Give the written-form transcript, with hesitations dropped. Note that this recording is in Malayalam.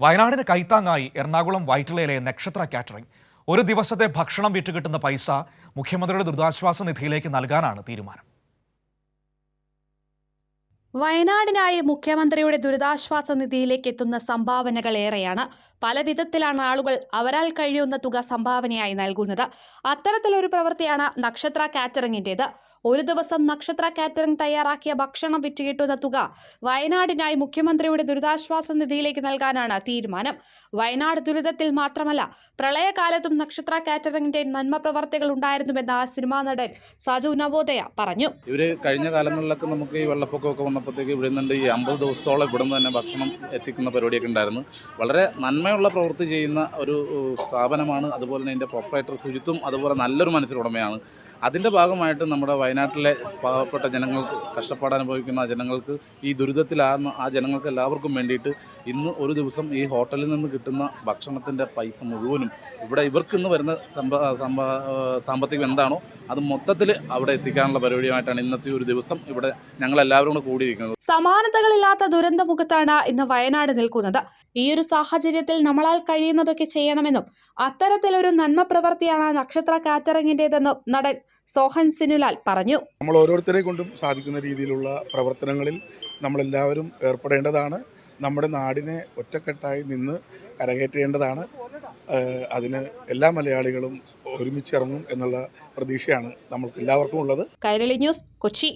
വയനാടിന് കൈത്താങ്ങായി എറണാകുളം വൈറ്റിലയിലെ നക്ഷത്ര കാറ്ററിംഗ്. ഒരു ദിവസത്തെ ഭക്ഷണം വിറ്റുകിട്ടുന്ന പൈസ മുഖ്യമന്ത്രിയുടെ ദുരിതാശ്വാസ നിധിയിലേക്ക് നൽകാനാണ് തീരുമാനം. വയനാടിനായി മുഖ്യമന്ത്രിയുടെ ദുരിതാശ്വാസ നിധിയിലേക്ക് എത്തുന്ന സംഭാവനകൾ ഏറെയാണ്. പല വിധത്തിലാണ് ആളുകൾ അവരാൽ കഴിയുന്ന തുക സംഭാവനയായി നൽകുന്നത്. അത്തരത്തിലൊരു പ്രവൃത്തിയാണ് നക്ഷത്ര കാറ്ററിംഗിൻ്റേത്. ഒരു ദിവസം നക്ഷത്ര കാറ്ററിംഗ് തയ്യാറാക്കിയ ഭക്ഷണം വിറ്റുകിട്ടുന്ന തുക വയനാടിനായി മുഖ്യമന്ത്രിയുടെ ദുരിതാശ്വാസ നിധിയിലേക്ക് നൽകാനാണ് തീരുമാനം. വയനാട് ദുരിതത്തിൽ മാത്രമല്ല, പ്രളയകാലത്തും നക്ഷത്ര കാറ്ററിംഗിന്റെ നന്മ പ്രവർത്തികൾ ഉണ്ടായിരുന്നുവെന്ന് സിനിമാ നടൻ സജു നവോദയ പറഞ്ഞു. ഇവര് കഴിഞ്ഞ കാലങ്ങളിലൊക്കെ നമുക്ക് ഈ വെള്ളപ്പൊക്കമൊക്കെ വന്നപ്പോഴത്തേക്ക് ഇവിടെ നിന്നുണ്ട് ഈ 50 ദിവസത്തോളം ഇവിടെ നിന്ന് തന്നെ ഭക്ഷണം എത്തിക്കുന്ന പരിപാടിയൊക്കെ ഉണ്ടായിരുന്നു. വളരെ നന്മയുള്ള പ്രവൃത്തി ചെയ്യുന്ന ഒരു സ്ഥാപനമാണ്. അതുപോലെ തന്നെ അതിൻ്റെ പ്രൊപ്പറേറ്റർ സുജിത്തും അതുപോലെ നല്ലൊരു മനസ്സിലുടമയാണ്. അതിൻ്റെ ഭാഗമായിട്ട് നമ്മുടെ വയനാട്ടിലെ പാവപ്പെട്ട ജനങ്ങൾക്ക്, കഷ്ടപ്പാട് അനുഭവിക്കുന്ന ജനങ്ങൾക്ക്, ഈ ദുരിതത്തിലാകുന്ന ആ ജനങ്ങൾക്ക് എല്ലാവർക്കും വേണ്ടിയിട്ട് ഇന്ന് ഒരു ദിവസം ഈ ഹോട്ടലിൽ നിന്ന് കിട്ടുന്ന ഭക്ഷണത്തിൻ്റെ പൈസ മുഴുവനും ഇവിടെ ഇവർക്ക് ഇന്ന് വരുന്ന സാമ്പത്തികം എന്താണോ അത് മൊത്തത്തിൽ അവിടെ എത്തിക്കാനുള്ള പരിപാടിയുമായിട്ടാണ് ഇന്നത്തെ ഒരു ദിവസം ഇവിടെ ഞങ്ങളെല്ലാവരും കൂടെ കൂടിയിരിക്കുന്നത്. സമാനതകളില്ലാത്ത ദുരന്തമുഖത്താണ് ഇന്ന് വയനാട് നിൽക്കുന്നത്. ഈ ഒരു സാഹചര്യത്തിൽ നമ്മളാൽ കഴിയുന്നതൊക്കെ ചെയ്യണമെന്നും അത്തരത്തിലൊരു നന്മ പ്രവൃത്തിയാണ് നക്ഷത്ര കാറ്ററിംഗിൻ്റെതെന്നും നടൻ സോഹൻ സിനുലാൽ പറഞ്ഞു. നമ്മൾ ഓരോരുത്തരെ കൊണ്ടും സാധിക്കുന്ന രീതിയിലുള്ള പ്രവർത്തനങ്ങളിൽ നമ്മളെല്ലാവരും ഏർപ്പെടേണ്ടതാണ്. നമ്മുടെ നാടിനെ ഒറ്റക്കെട്ടായി നിന്ന് കരകയറ്റേണ്ടതാണ്. അതിന് എല്ലാ മലയാളികളും ഒരുമിച്ചിറങ്ങും എന്നുള്ള പ്രതീക്ഷയാണ് നമ്മൾക്ക് എല്ലാവർക്കും ഉള്ളത്. കൈരളി ന്യൂസ്, കൊച്ചി.